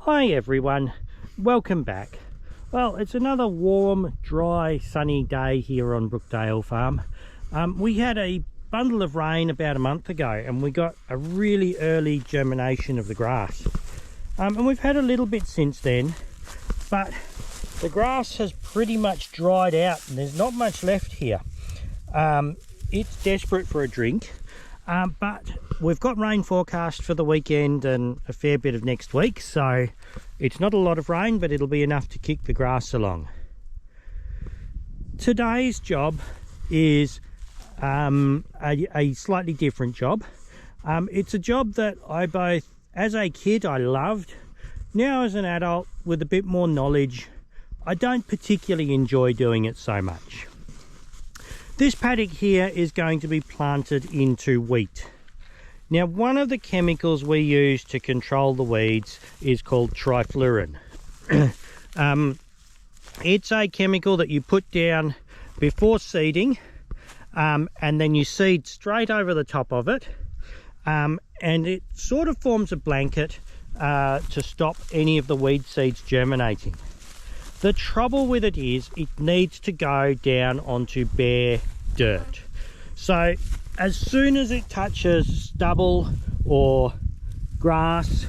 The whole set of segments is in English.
Hi everyone, welcome back. Well, it's another warm, dry, sunny day here on Brookdale Farm. We had a bundle of rain about a month ago and we got a really early germination of the grass. And we've had a little bit since then, but the grass has pretty much dried out and there's not much left here. It's desperate for a drink, but we've got rain forecast for the weekend and a fair bit of next week, so it's not a lot of rain, but it'll be enough to kick the grass along. Today's job is a slightly different job. It's a job that I both, as a kid, I loved. Now as an adult with a bit more knowledge, I don't particularly enjoy doing it so much. This paddock here is going to be planted into wheat. Now, one of the chemicals we use to control the weeds is called triflurin. It's a chemical that you put down before seeding, and then you seed straight over the top of it, and it sort of forms a blanket to stop any of the weed seeds germinating. The trouble with it is it needs to go down onto bare dirt. So as soon as it touches stubble or grass,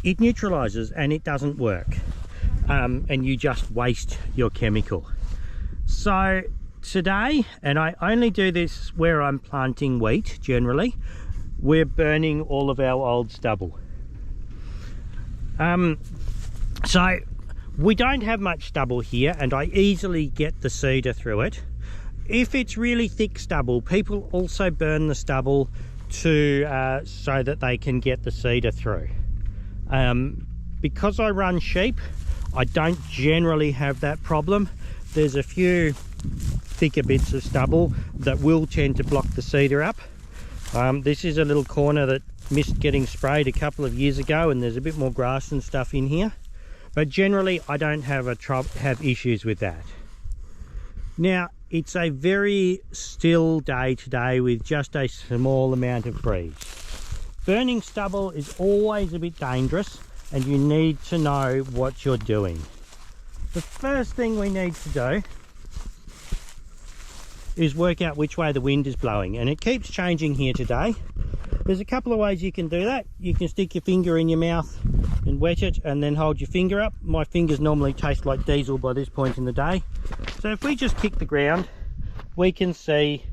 it neutralizes and it doesn't work. And you just waste your chemical. So today, and I only do this where I'm planting wheat generally, we're burning all of our old stubble. So we don't have much stubble here and I easily get the seeder through it. If it's really thick stubble, people also burn the stubble to so that they can get the seeder through. Because I run sheep, I don't generally have that problem. There's a few thicker bits of stubble that will tend to block the seeder up. This is a little corner that missed getting sprayed a couple of years ago and there's a bit more grass and stuff in here. But generally I don't have issues with that. Now it's a very still day today with just a small amount of breeze. Burning stubble is always a bit dangerous and you need to know what you're doing. The first thing we need to do is work out which way the wind is blowing, and it keeps changing here today. There's a couple of ways you can do that. You can stick your finger in your mouth and wet it and then hold your finger up. My fingers normally taste like diesel by this point in the day. So if we just kick the ground, we can see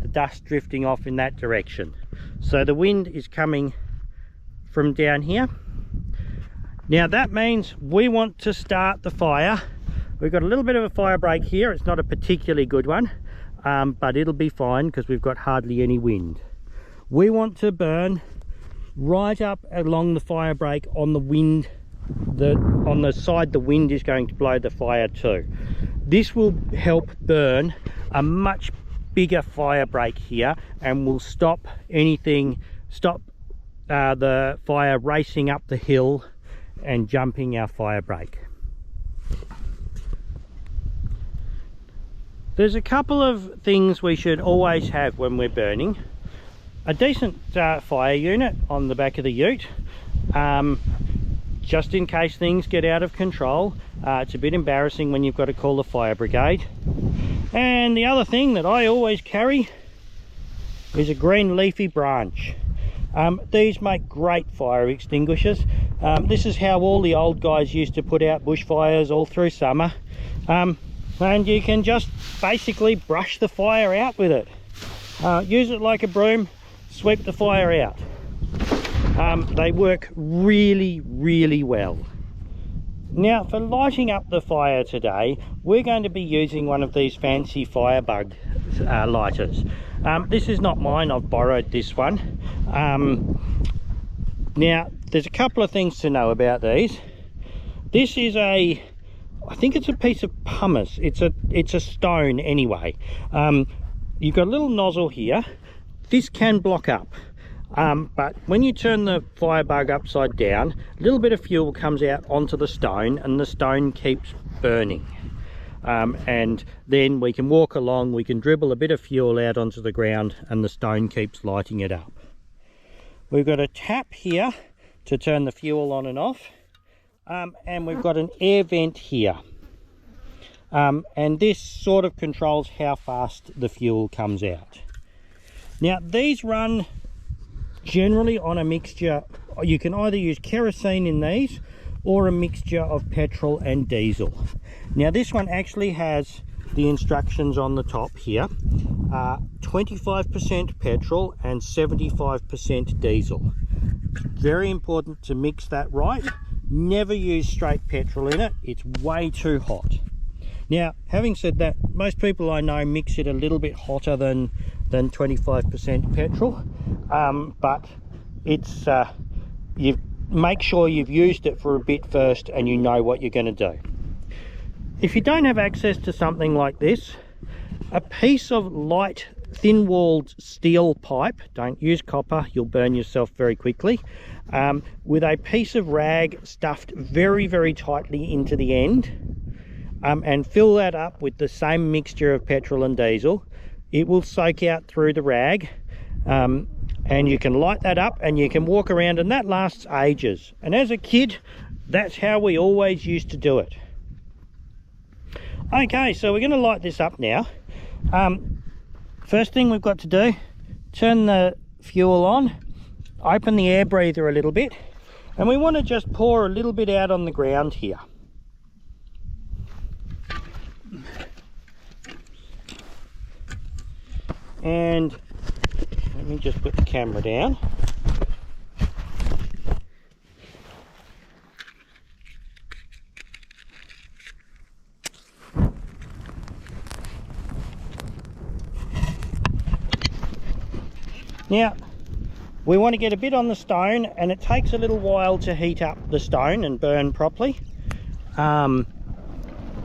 the dust drifting off in that direction. So the wind is coming from down here. Now that means we want to start the fire. We've got a little bit of a fire break here. It's not a particularly good one, but it'll be fine because we've got hardly any wind. We want to burn right up along the fire break on the wind, on the side the wind is going to blow the fire to. This will help burn a much bigger fire break here and will stop the fire racing up the hill and jumping our fire break. There's a couple of things we should always have when we're burning. A decent fire unit on the back of the ute, just in case things get out of control. It's a bit embarrassing when you've got to call the fire brigade. And the other thing that I always carry is a green leafy branch. These make great fire extinguishers. This is how all the old guys used to put out bushfires all through summer. And you can just basically brush the fire out with it. Use it like a broom. Sweep the fire out. They work really, really well. Now for lighting up the fire today, we're going to be using one of these fancy firebug lighters. This is not mine, I've borrowed this one. Now there's a couple of things to know about these. This is I think it's a piece of pumice. It's a stone anyway. You've got a little nozzle here. This can block up, but when you turn the firebug upside down, a little bit of fuel comes out onto the stone and the stone keeps burning. And then we can walk along, we can dribble a bit of fuel out onto the ground and the stone keeps lighting it up. We've got a tap here to turn the fuel on and off. and we've got an air vent here. And this sort of controls how fast the fuel comes out. Now these run generally on a mixture. You can either use kerosene in these or a mixture of petrol and diesel. Now this one actually has the instructions on the top here. 25% petrol and 75% diesel. Very important to mix that right. Never use straight petrol in it. It's way too hot. Now, having said that, most people I know mix it a little bit hotter than 25% petrol, but it's you make sure you've used it for a bit first and you know what you're going to do. If you don't have access to something like this, a piece of light thin-walled steel pipe, don't use copper, you'll burn yourself very quickly, with a piece of rag stuffed very, very tightly into the end, and fill that up with the same mixture of petrol and diesel. It will soak out through the rag, and you can light that up and you can walk around, and that lasts ages. And as a kid, that's how we always used to do it. Okay, so we're going to light this up now. First thing we've got to do, turn the fuel on, open the air breather a little bit, and we want to just pour a little bit out on the ground here. And let me just put the camera down. Now, we want to get a bit on the stone, and it takes a little while to heat up the stone and burn properly,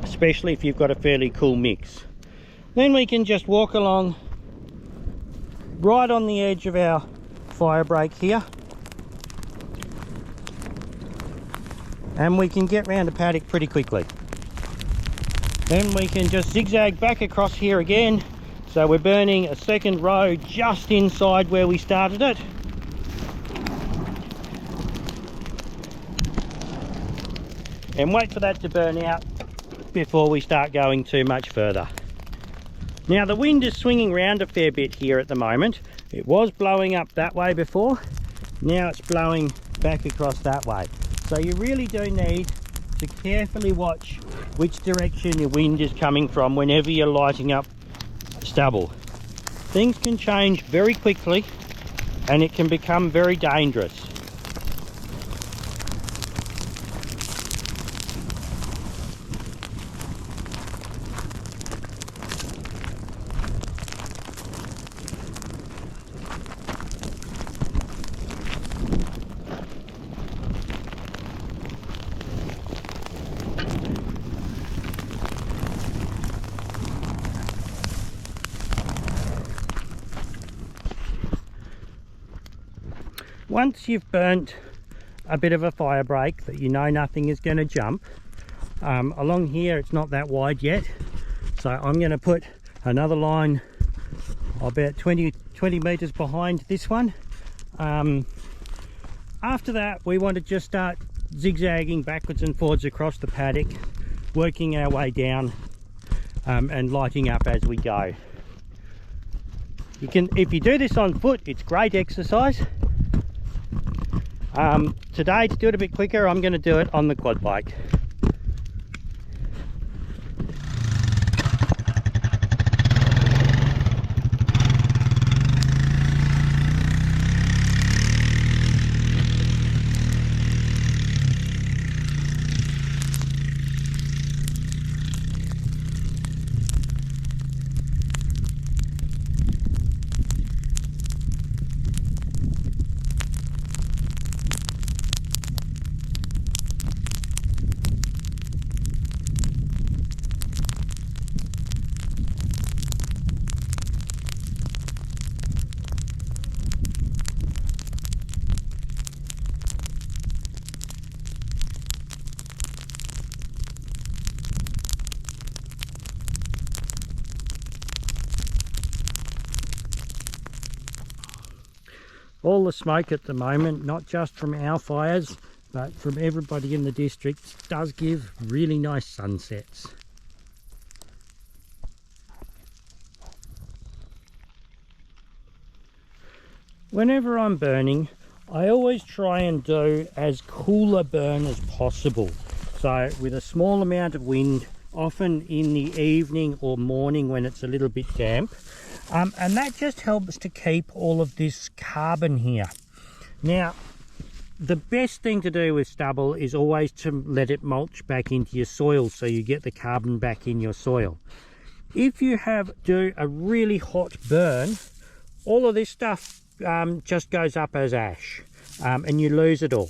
especially if you've got a fairly cool mix. Then we can just walk along right on the edge of our fire break here, and we can get round the paddock pretty quickly. Then we can just zigzag back across here again. So we're burning a second row just inside where we started it. And wait for that to burn out before we start going too much further. Now the wind is swinging around a fair bit here at the moment. It was blowing up that way before. Now it's blowing back across that way. So you really do need to carefully watch which direction your wind is coming from whenever you're lighting up stubble. Things can change very quickly and it can become very dangerous. Once you've burnt a bit of a fire break that you know nothing is going to jump, along here it's not that wide yet, so I'm going to put another line about 20 meters behind this one. After that we want to just start zigzagging backwards and forwards across the paddock, working our way down and lighting up as we go. If you do this on foot, it's great exercise. Today, to do it a bit quicker, I'm going to do it on the quad bike. All the smoke at the moment, not just from our fires, but from everybody in the district, it does give really nice sunsets. Whenever I'm burning, I always try and do as cool a burn as possible. So with a small amount of wind, often in the evening or morning when it's a little bit damp. And that just helps to keep all of this carbon here. Now, the best thing to do with stubble is always to let it mulch back into your soil so you get the carbon back in your soil. If you do a really hot burn, all of this stuff just goes up as ash, and you lose it all.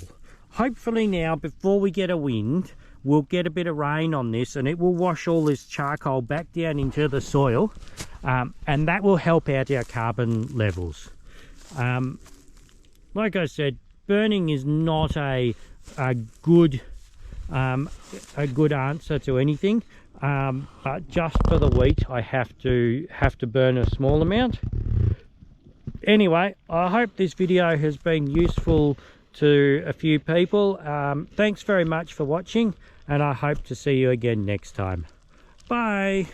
Hopefully now, before we get a wind, we'll get a bit of rain on this and it will wash all this charcoal back down into the soil, and that will help out our carbon levels. Like I said, burning is not a good answer to anything, but just for the wheat I have to burn a small amount. Anyway, I hope this video has been useful to a few people. Thanks very much for watching, and I hope to see you again next time. Bye.